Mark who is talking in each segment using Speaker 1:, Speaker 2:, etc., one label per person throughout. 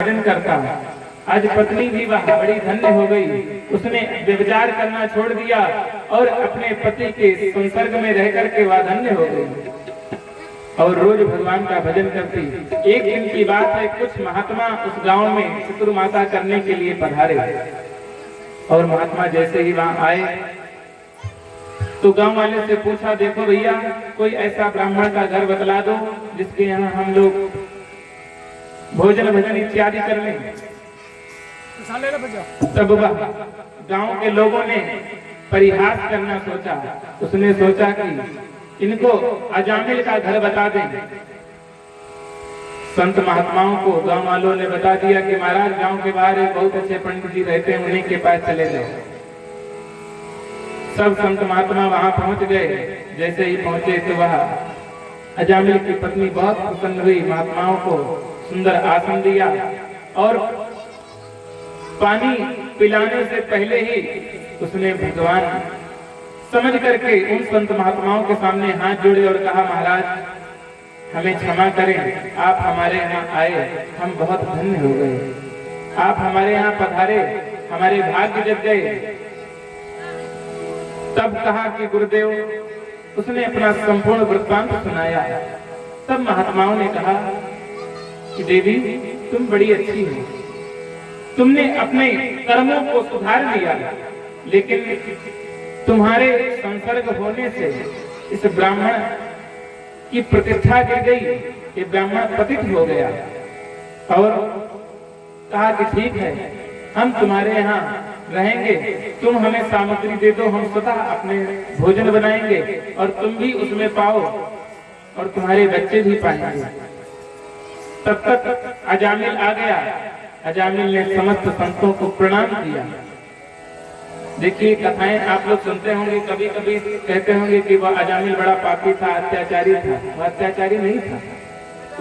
Speaker 1: भजन करता। आज पत्नी भी वह बड़ी धन्य हो गई, उसने व्यभिचार करना छोड़ दिया और अपने पति के संसर्ग में रह करके वह धन्य हो गई और रोज भगवान का भजन करती। एक दिन की बात है, कुछ महात्मा उस गांव में चतुर्मासा करने के लिए पधारे और महात्मा जैसे ही वहां आए तो गांव वाले से पूछा, देखो भैया कोई ऐसा ब्राह्मण का घर बतला दो जिसके यहाँ हम लोग भोजन भजन इत्यादि कर लें। तब वह गांव के लोगों ने परिहास करना सोचा। उसने सोचा कि इनको अजामिल का घर बता दें। संत महात्माओं को गांव वालों ने बता दिया कि महाराज गांव के बाहर एक बहुत अच्छे पंडित जी रहते हैं, उन्हीं के पास चले जाओ। सब संत महात्मा वहां पहुंच गए। जैसे ही पहुंचे तो वह अजामिल की पत्नी बहुत प्रसन्न हुई, महात्माओं को सुंदर आसन दिया और पानी पिलाने से पहले ही उसने भगवान समझ करके उन संत महात्माओं के सामने हाथ जोड़े और कहा, महाराज हमें क्षमा करें, आप हमारे यहाँ आए, हम बहुत धन्य हो गए। आप हमारे यहाँ पधारे, हमारे भाग्य जग गए। तब कहा कि गुरुदेव, उसने अपना संपूर्ण वृत्तांत सुनाया। तब महात्माओं ने कहा कि देवी तुम बड़ी अच्छी हो, तुमने अपने कर्मों को सुधार लिया, लेकिन तुम्हारे संसर्ग होने से इस ब्राह्मण की प्रतिष्ठा गिर गई, ये ब्राह्मण पतित हो गया। और कहा कि ठीक है, हम तुम्हारे यहाँ रहेंगे, तुम हमें सामग्री दे दो, हम स्वतः अपने भोजन बनाएंगे और तुम भी उसमें पाओ और तुम्हारे बच्चे भी पाएंगे। तब तक अजामिल आ गया। अजामिल ने समस्त संतों को प्रणाम किया। देखिए कथाएं आप लोग सुनते होंगे, कभी कभी कहते होंगे कि वह अजामिल बड़ा पापी था, अत्याचारी था। वह अत्याचारी नहीं था,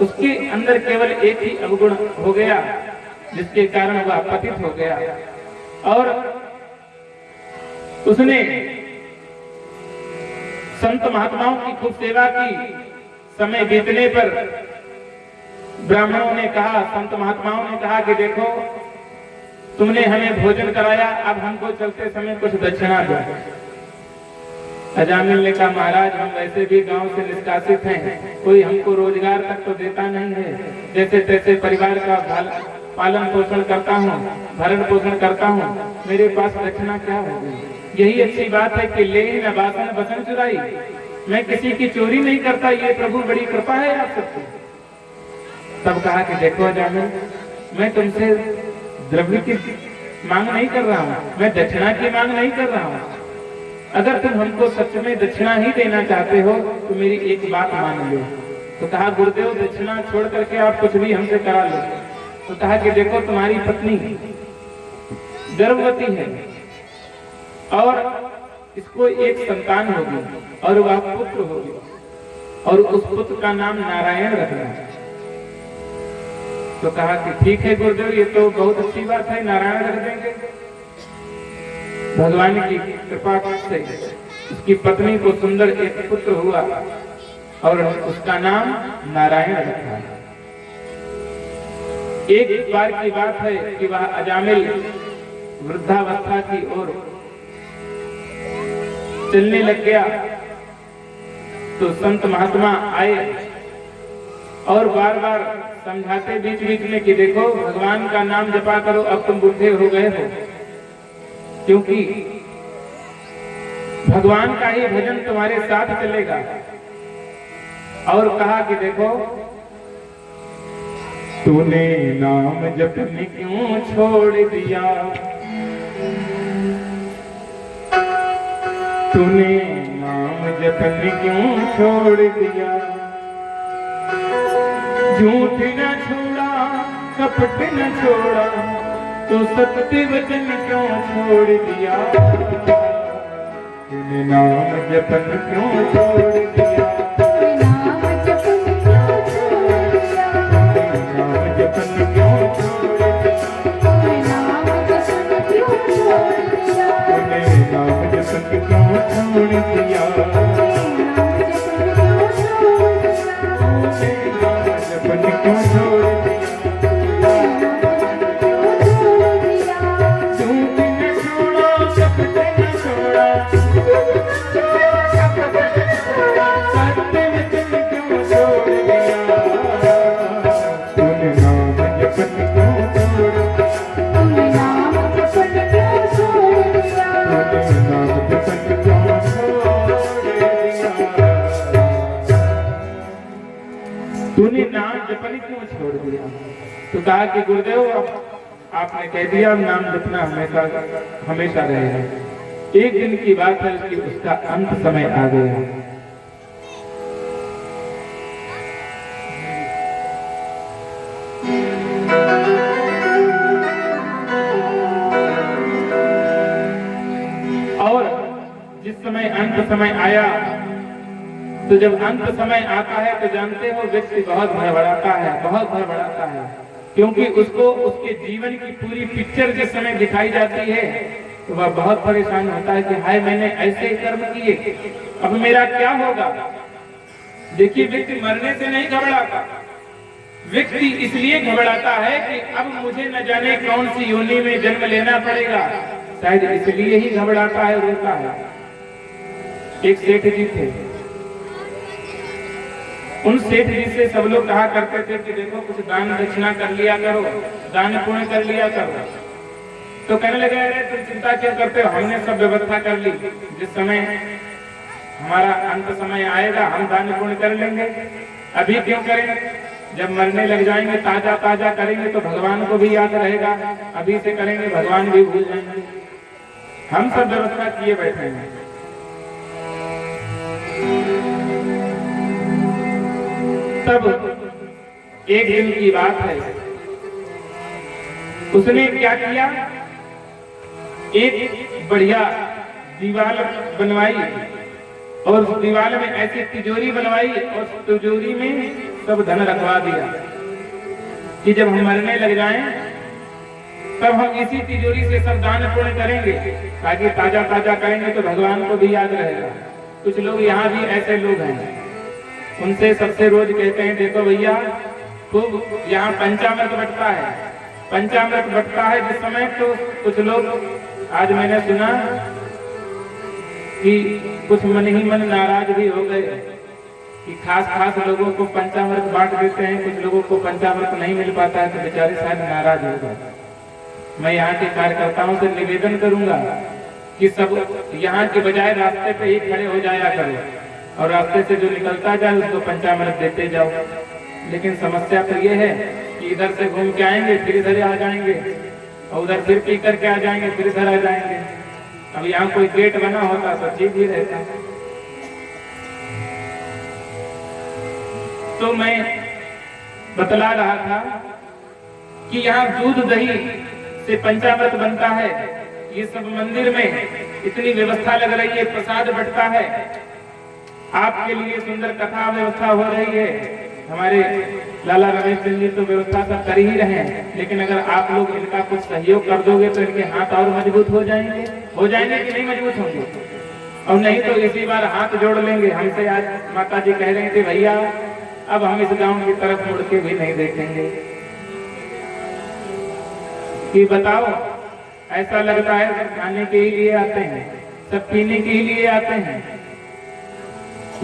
Speaker 1: उसके अंदर केवल एक ही अवगुण हो गया जिसके कारण वह पतित हो गया। और उसने संत महात्माओं की खूब सेवा की। समय बीतने पर ब्राह्मणों ने कहा, संत महात्माओं ने कहा कि देखो तुमने हमें भोजन कराया, अब हमको चलते समय कुछ दक्षिणा दो। अजामिल ने कहा, महाराज हम वैसे भी गांव से निष्कासित हैं, कोई हमको रोजगार तक तो देता नहीं है, जैसे तैसे परिवार का पालन पोषण करता हूँ, भरण पोषण करता हूँ, मेरे पास दक्षिणा क्या होगी। यही अच्छी बात है कि ले न बासन बसन चुराई, मैं किसी की चोरी नहीं करता, ये प्रभु बड़ी कृपा है आप सबकी। तब कहा कि देखो अजामिल, मैं तुमसे द्रव्य की मांग नहीं कर रहा हूँ, मैं दक्षिणा की मांग नहीं कर रहा हूँ। अगर तुम हमको सच में दक्षिणा ही देना चाहते हो तो मेरी एक बात मान लो। तो कहा गुरुदेव दक्षिणा छोड़ करके आप कुछ भी हमसे करा लो। तो कहा कि देखो तुम्हारी पत्नी गर्भवती है और इसको एक संतान होगी और वह पुत्र होगी और उस पुत्र का नाम नारायण रखना। तो कहा कि ठीक है गुरुदेव, ये तो बहुत अच्छी बात है, नारायण रख देंगे। भगवान की कृपा से उसकी पत्नी को सुंदर एक पुत्र हुआ और उसका नाम नारायण रखा। एक बार की बात है कि वह अजामिल वृद्धावस्था की ओर चलने लग गया तो संत महात्मा आए और बार बार समझाते बीच बीच में कि देखो भगवान का नाम जपा करो, अब तुम बूढ़े हो गए हो, क्योंकि भगवान का ही भजन तुम्हारे साथ चलेगा। और कहा कि देखो तूने नाम जपने क्यों छोड़ दिया, तूने नाम जपने क्यों छोड़ दिया, झूठ न छोड़ा कपट न छोड़ा तो सत्य वचन क्यों छोड़ दिया, तूने नाम जपन क्यों छोड़ दिया, नाम जपन क्यों छोड़ दिया, नाम जपन क्यों छोड़ दिया, नाम जपन क्यों छोड़ दिया, तूने नाम जपन क्यों छोड़ दिया, क्यों छोड़ दिया। छोड़ दिया। तो कहा कि गुरुदेव आपने कह दिया नाम जपना हमेशा हमेशा रहेगा। एक दिन की बात है कि उसका अंत समय आ गया। और जिस समय अंत समय आया, तो जब अंत समय आता है तो जानते हो व्यक्ति बहुत भड़बड़ाता है, बहुत भड़बड़ाता है, क्योंकि उसको उसके जीवन की पूरी पिक्चर जिस समय दिखाई जाती है तो वह बहुत परेशान होता है कि हाय मैंने ऐसे कर्म किए, अब मेरा क्या होगा। देखिए व्यक्ति मरने से नहीं घबराता, व्यक्ति इसलिए घबराता है कि अब मुझे न जाने कौन सी योनि में जन्म लेना पड़ेगा, शायद इसलिए ही घबराता है, रोता है। एक सेठ जी थे, उन सेठ जी से सब लोग कहा करते थे कि देखो कुछ दान दक्षिणा कर लिया करो, दान पुण्य कर लिया करो। तो कहने लगे अरे तुम चिंता क्यों करते हो, हमने सब व्यवस्था कर ली, जिस समय हमारा अंत समय आएगा हम दान पुण्य कर लेंगे, अभी क्यों करें, जब मरने लग जाएंगे ताजा ताजा करेंगे तो भगवान को भी याद रहेगा, अभी से करेंगे भगवान भी भूल जाएंगे। हम सब व्यवस्था किए बैठे हैं। तब एक दिन की बात है, उसने क्या किया, एक बढ़िया दीवार बनवाई और उस दीवार में ऐसी तिजोरी बनवाई और तिजोरी में सब धन रखवा दिया कि जब हम मरने लग जाएं तब हम इसी तिजोरी से सब दान पुण्य करेंगे, ताकि ताजा ताजा करेंगे तो भगवान को भी याद रहेगा। कुछ लोग यहाँ भी ऐसे लोग हैं, उनसे सबसे रोज कहते हैं देखो भैया खूब यहाँ पंचामृत बंटता है, पंचामृत बंटता है जिस समय, तो कुछ लोग आज मैंने सुना कि कुछ मन ही मन नाराज भी हो गए कि खास लोगों को पंचामृत बांट देते हैं, कुछ लोगों को पंचामृत नहीं मिल पाता है तो बेचारे शायद नाराज हो गए। मैं यहाँ के कार्यकर्ताओं से निवेदन करूंगा कि सब यहाँ के बजाय रास्ते पे ही खड़े हो जाया करो और रास्ते से जो निकलता जाए उसको पंचामृत देते जाओ। लेकिन समस्या तो ये है कि इधर से घूम के आएंगे फिर इधर आ जाएंगे और उधर फिर पी करके आ जाएंगे फिर इधर आ जाएंगे। अब यहाँ कोई गेट बना होता तो ठीक ही रहता। तो मैं बतला रहा था कि यहाँ दूध दही से पंचामृत बनता है, ये सब मंदिर में इतनी व्यवस्था लग रही है, प्रसाद बंटता है, आपके लिए सुंदर कथा व्यवस्था हो रही है। हमारे लाला रमेश चंद जी तो व्यवस्था सब कर ही रहे हैं, लेकिन अगर आप लोग इनका कुछ सहयोग कर दोगे तो इनके हाथ और मजबूत हो जाएंगे कि नहीं मजबूत होंगे, और नहीं तो इसी बार हाथ जोड़ लेंगे। हमसे आज माता जी कह रहे थे भैया अब हम इस गांव की तरफ मुड़ के भी नहीं देखेंगे कि बताओ, ऐसा लगता है सब खाने के ही लिए आते हैं, सब पीने के ही लिए आते हैं,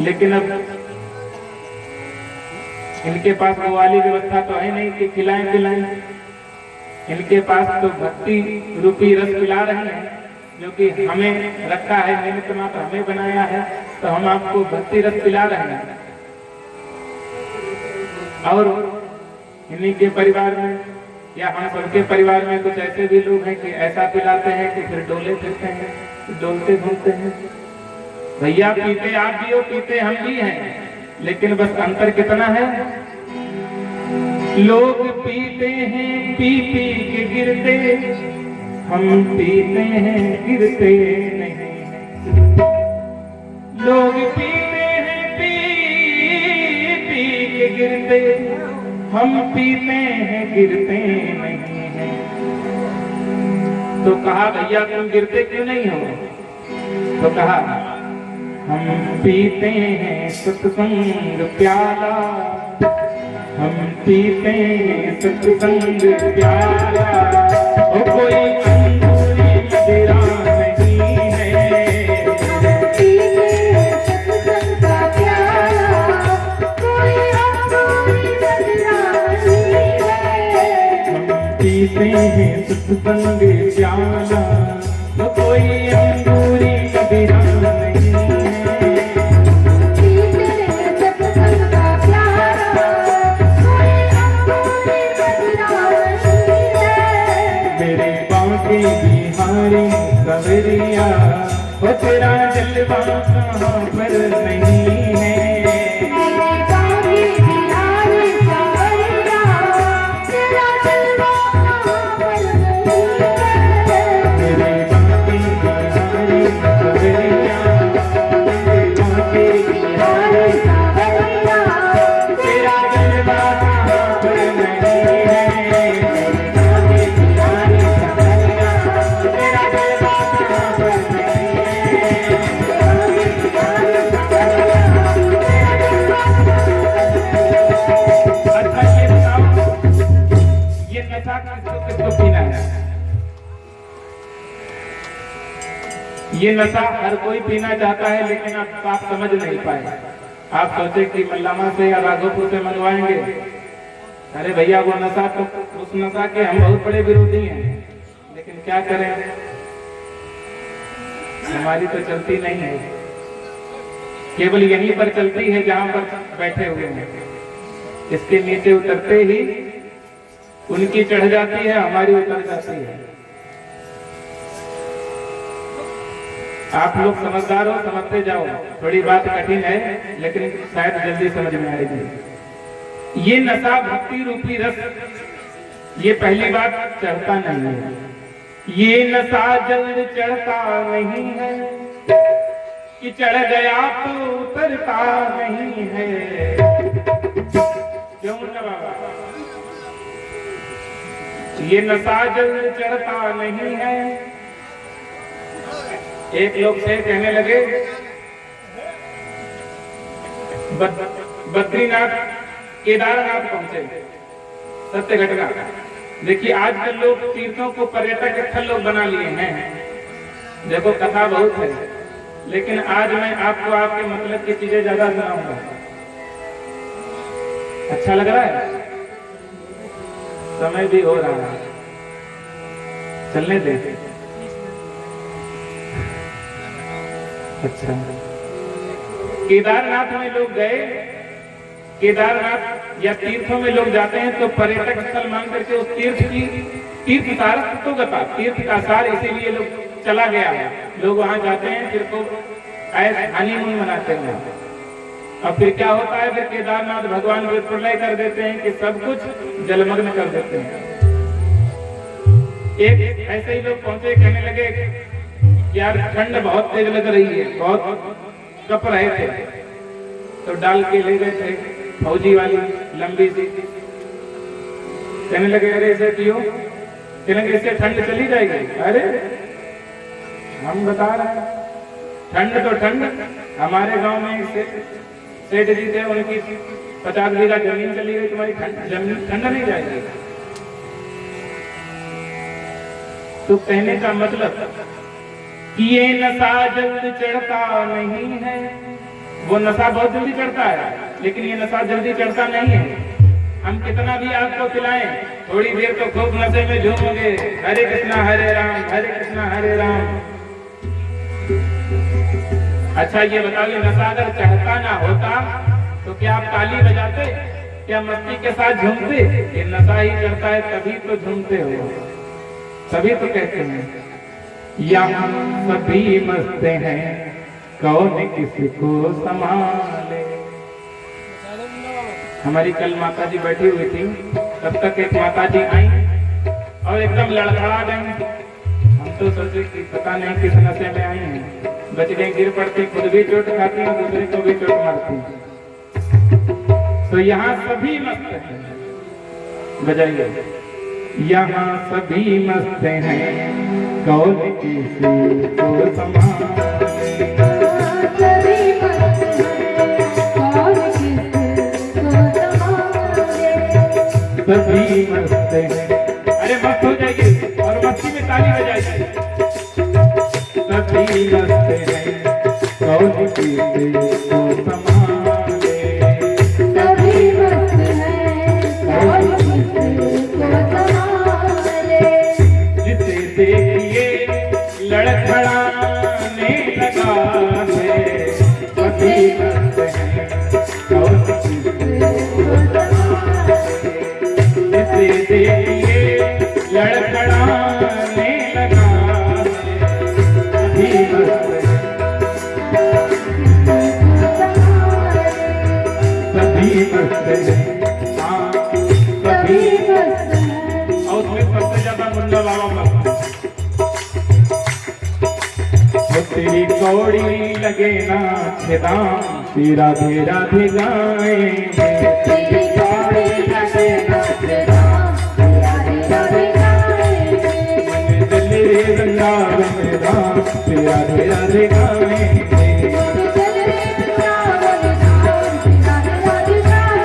Speaker 1: लेकिन अब इनके पास वो वाली व्यवस्था तो है नहीं कि खिलाएं पिलाएं। इनके पास तो भक्ति रूपी रस पिला रहे हैं, जो कि हमें रखा है, निमित्त मात्र हमें बनाया है, तो हम आपको भक्ति रस पिला रहे हैं। और इन्हीं के परिवार में या हम सबके परिवार में कुछ ऐसे भी लोग हैं कि ऐसा पिलाते हैं कि फिर डोले फिरते हैं, डोलते घूमते हैं। भैया पीते आप भी हो, पीते हम भी हैं, लेकिन बस अंतर कितना है, लोग पीते हैं पी पी के गिरते, हम पीते हैं गिरते नहीं। लोग पीते हैं पी पी के गिरते, हम पीते हैं गिरते नहीं हैं। तो कहा भैया तुम गिरते क्यों नहीं हो, तो कहा हम पीते हैं सत्संग प्याला, हम पीते हैं सत्संग प्याला, ओ कोई अंगूरी मदिरा नहीं है, पीते हैं सत्संग का प्याला, कोई अंगूरी मदिरा नहीं है, हम पीते हैं सत्संग प्याला, ओ कोई अंगूरी मदिरा नहीं है। सवरिया, वो तेरा जलवा कहाँ पर नहीं है।
Speaker 2: मेरे बागी बिहारी सवरिया, तेरा जलवा कहाँ पर नहीं है।
Speaker 1: मेरे बागी बिहारी सवरिया, मेरे बागी बिहारी
Speaker 2: सवरिया,
Speaker 1: तेरा जलवा कहाँ पर नहीं है। मेरे बागी बिहारी सवरिया, तेरा जलवा कहाँ पर नहीं है। अच्छा ये बताओ, ये नशा किसको किसको पीना है? ये नशा हर कोई पीना चाहता है, लेकिन आप समझ नहीं पाए। आप सोचे कि मल्लामा से या राघोपुर से मंगवाएंगे। अरे भैया, वो नशा तो उस नशा के हम बहुत बड़े विरोधी हैं, लेकिन क्या करें, हमारी तो चलती नहीं है। केवल यहीं पर चलती है जहां पर बैठे हुए हैं। इसके नीचे उतरते ही उनकी चढ़ जाती है, हमारी उतर जाती है। आप लोग समझदार हो, समझते जाओ। थोड़ी बात कठिन है, लेकिन शायद जल्दी समझ में आएगी। ये नशा भक्ति रूपी रस, ये पहली बात चढ़ता नहीं है। ये नशा जल्द चढ़ता नहीं है कि चढ़ गया तो उतरता नहीं है। क्यों ना बाबा? ये नशा जल्द चढ़ता नहीं है। एक लोग से कहने लगे, बद्रीनाथ केदारनाथ पहुंचे, सत्य घटना। देखिए आजकल लोग तीर्थों को पर्यटक स्थल लोग बना लिए हैं। देखो कथा बहुत है, लेकिन आज मैं आपको आपके मतलब की चीजें ज्यादा सुनाऊंगा। अच्छा लग रहा है? समय भी हो रहा है, चलने दे। अच्छा, केदारनाथ में लोग गए। केदारनाथ या तीर्थों में लोग जाते हैं तो पर्यटक स्थल मान करके उस तीर्थ सार तो गता, तीर्थ का सार इसीलिए लोग चला गया है। लोग वहां जाते हैं, फिर को हनीमून मनाते हैं। अब फिर क्या होता है, फिर केदारनाथ भगवान को प्रलय कर देते हैं कि सब कुछ जलमग्न कर देते हैं। एक ऐसे ही लोग पहुंचे, कहने लगे यार ठंड बहुत तेज लग रही है, बहुत कप रहे थे, तो डाल के ले गए थे फौजी वाली लंबी सी। कहने लगे अरे इसे पियो। कहने लगे इससे ठंड चली जाएगी। अरे हम बता रहे हैं, ठंड तो ठंड। हमारे गांव में सेठ जी थे, उनकी 50 बीघा जमीन चली गई, तुम्हारी ठंड नहीं जाएगी। तो कहने का मतलब कि ये नशा जल्द चढ़ता नहीं है। वो नशा बहुत जल्दी चढ़ता है, लेकिन ये नशा जल्दी चढ़ता नहीं है। हम कितना भी आपको पिलाएं, थोड़ी देर तो खूब नशे में झूमोगे, हरे कृष्णा हरे राम, हरे कृष्णा हरे राम। अच्छा ये बताइए, नशा अगर चढ़ता ना होता तो क्या आप ताली बजाते, क्या मस्ती के साथ झूमते? ये नशा ही चढ़ता है तभी तो झूमते हो, तभी तो कहते हैं यहाँ सभी मस्त हैं, कौन किसी को संभाले। हमारी कल माता जी बैठी हुई थी, तब तक एक माता जी आई और एकदम लड़खड़ा गई। हम तो सोचे कि पता नहीं किस नशे में आई हैं, बच गई, गिर पड़ती, खुद भी चोट खाती और दूसरे को भी चोट मारती। तो यहाँ सभी मस्त हैं, बजाइए। यहाँ सभी मस्त हैं, कौन किसी को संभाले।
Speaker 2: सभी मस्त हैं, कौन किसी को संभाले।
Speaker 1: सभी मस्त हैं, अरे मस्त हो जाइए और मस्ती में ताली बजाइए। सभी मस्त हैं, कौन किसी को संभाले।
Speaker 2: सभी मस्त हैं, कौन किसी को संभाले।
Speaker 1: जिसे देखिए लड़खड़ाने लगा है, सभी मस्त हैं, कौन किसी को संभाले। जिसे देखिए मस्त है, हाँ
Speaker 2: सभी मस्त हैं।
Speaker 1: और उसमें सबसे ज्यादा मुन्ना बाबा मस्त है। वो तेरी कौड़ी लगे ना छेदा, राधे राधे गाएंगे।
Speaker 2: तेरी कौड़ी लगे नाचना, राधे राधे गाएंगे।
Speaker 1: चले वृंदावन धाम, राधे राधे गाएंगे।
Speaker 2: चले वृंदावन धाम, राधे राधे गाएंगे।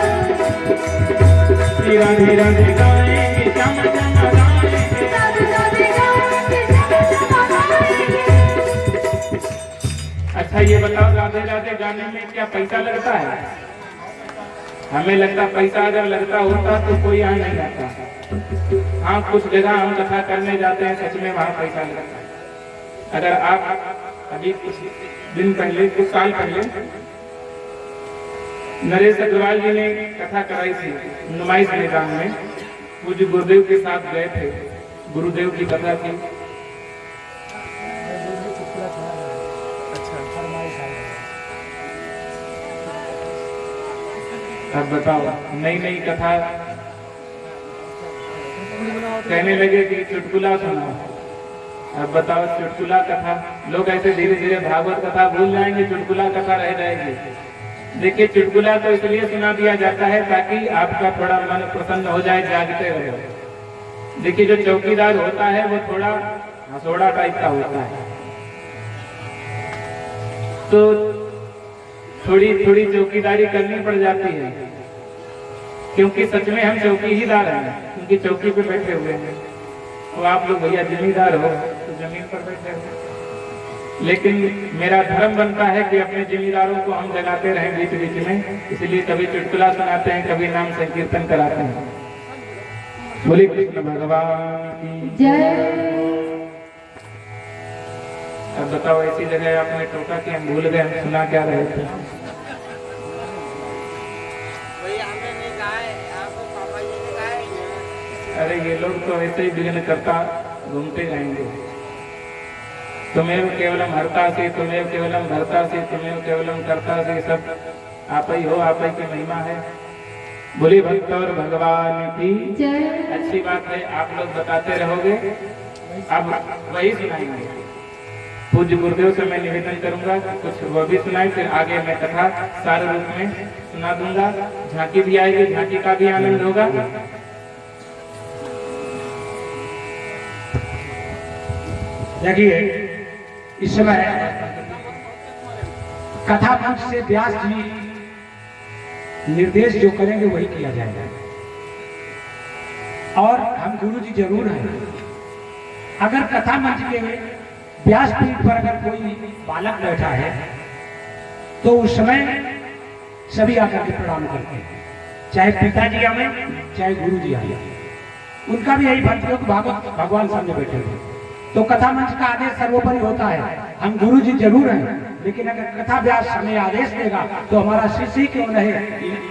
Speaker 1: राधे राधे गाएंगे, श्याम श्याम गाएंगे।
Speaker 2: राधे राधे गाएंगे, श्याम श्याम गाएंगे।
Speaker 1: अच्छा ये बताओ, राधे राधे गाने में क्या पैसा लगता है? हमें लगता पैसा अगर लगता होता तो कोई यहाँ नहीं आता। हाँ कुछ जगह हम कथा करने जाते हैं, सच में वहाँ पैसा लगता है। अगर आप अभी कुछ दिन पहले, कुछ साल पहले नरेश अग्रवाल जी ने कथा कराई थी नुमाइश मैदान में, पूज्य गुरुदेव के साथ गए थे, गुरुदेव की कथा की। अब बताओ, नई नई कथा कहने लगे कि चुटकुला सुनाओ। अब बताओ चुटकुला कथा, लोग ऐसे धीरे धीरे भागवत कथा भूल जाएंगे, चुटकुला कथा रह जाएगी। देखिए चुटकुला तो इसलिए सुना दिया जाता है ताकि आपका थोड़ा मन प्रसन्न हो जाए, जागते रहे। देखिए जो चौकीदार होता है वो थोड़ा हंसोड़ा टाइप का होता है, तो थोड़ी थोड़ी चौकीदारी करनी पड़ जाती है, क्योंकि सच में हम चौकी ही दार हैं, क्योंकि चौकी पे बैठे हुए हैं। और आप लोग भैया जिम्मेदार हो तो जमीन पर बैठे हो, लेकिन मेरा धर्म बनता है कि अपने जिम्मेदारों को हम जगाते रहें बीच बीच में, इसलिए कभी चुटकुला सुनाते हैं, कभी नाम संकीर्तन कराते हैं। बोलिए कृष्ण भगवान की
Speaker 2: जय।
Speaker 1: अब बताओ ऐसी जगह आपने टोका कि हम भूल गए, हम सुना क्या रहे थे। अरे ये लोग तो ऐसे ही विघ्न करता घूमते रहेंगे। तुम्हें केवलम हरतासी, तुम्हें केवलम भरतासी, तुम्हें केवलम करतासी, सब आप ही हो, आप ही की महिमा है। बोली भक्त और भगवान की
Speaker 2: जय।
Speaker 1: अच्छी बात है, आप लोग बताते रहोगे, अब वही सुनाएंगे। पूज्य गुरुदेव से मैं निवेदन करूंगा कि कुछ वो भी सुनाए, फिर आगे मैं कथा सारे रूप में सुना दूंगा। झांकी भी आएगी, झांकी का भी आनंद होगा।
Speaker 3: देखिए इस समय कथा मंच से व्यास जी निर्देश जो करेंगे वही किया जाएगा, और हम गुरु जी जरूर हैं। अगर कथा मंच के व्यासपीठ पर अगर कोई बालक बैठा है तो उस समय सभी आकर के प्रणाम करते हैं, चाहे पिताजी आए चाहे गुरु जी आए, उनका भी यही भक्ति हो कि भागवत भगवान सामने बैठे हुए। तो कथा मंच का आदेश सर्वोपरि होता है, हम गुरु जी जरूर हैं, लेकिन अगर कथा व्यास हमें आदेश देगा तो हमारा शिष्य क्यों रहे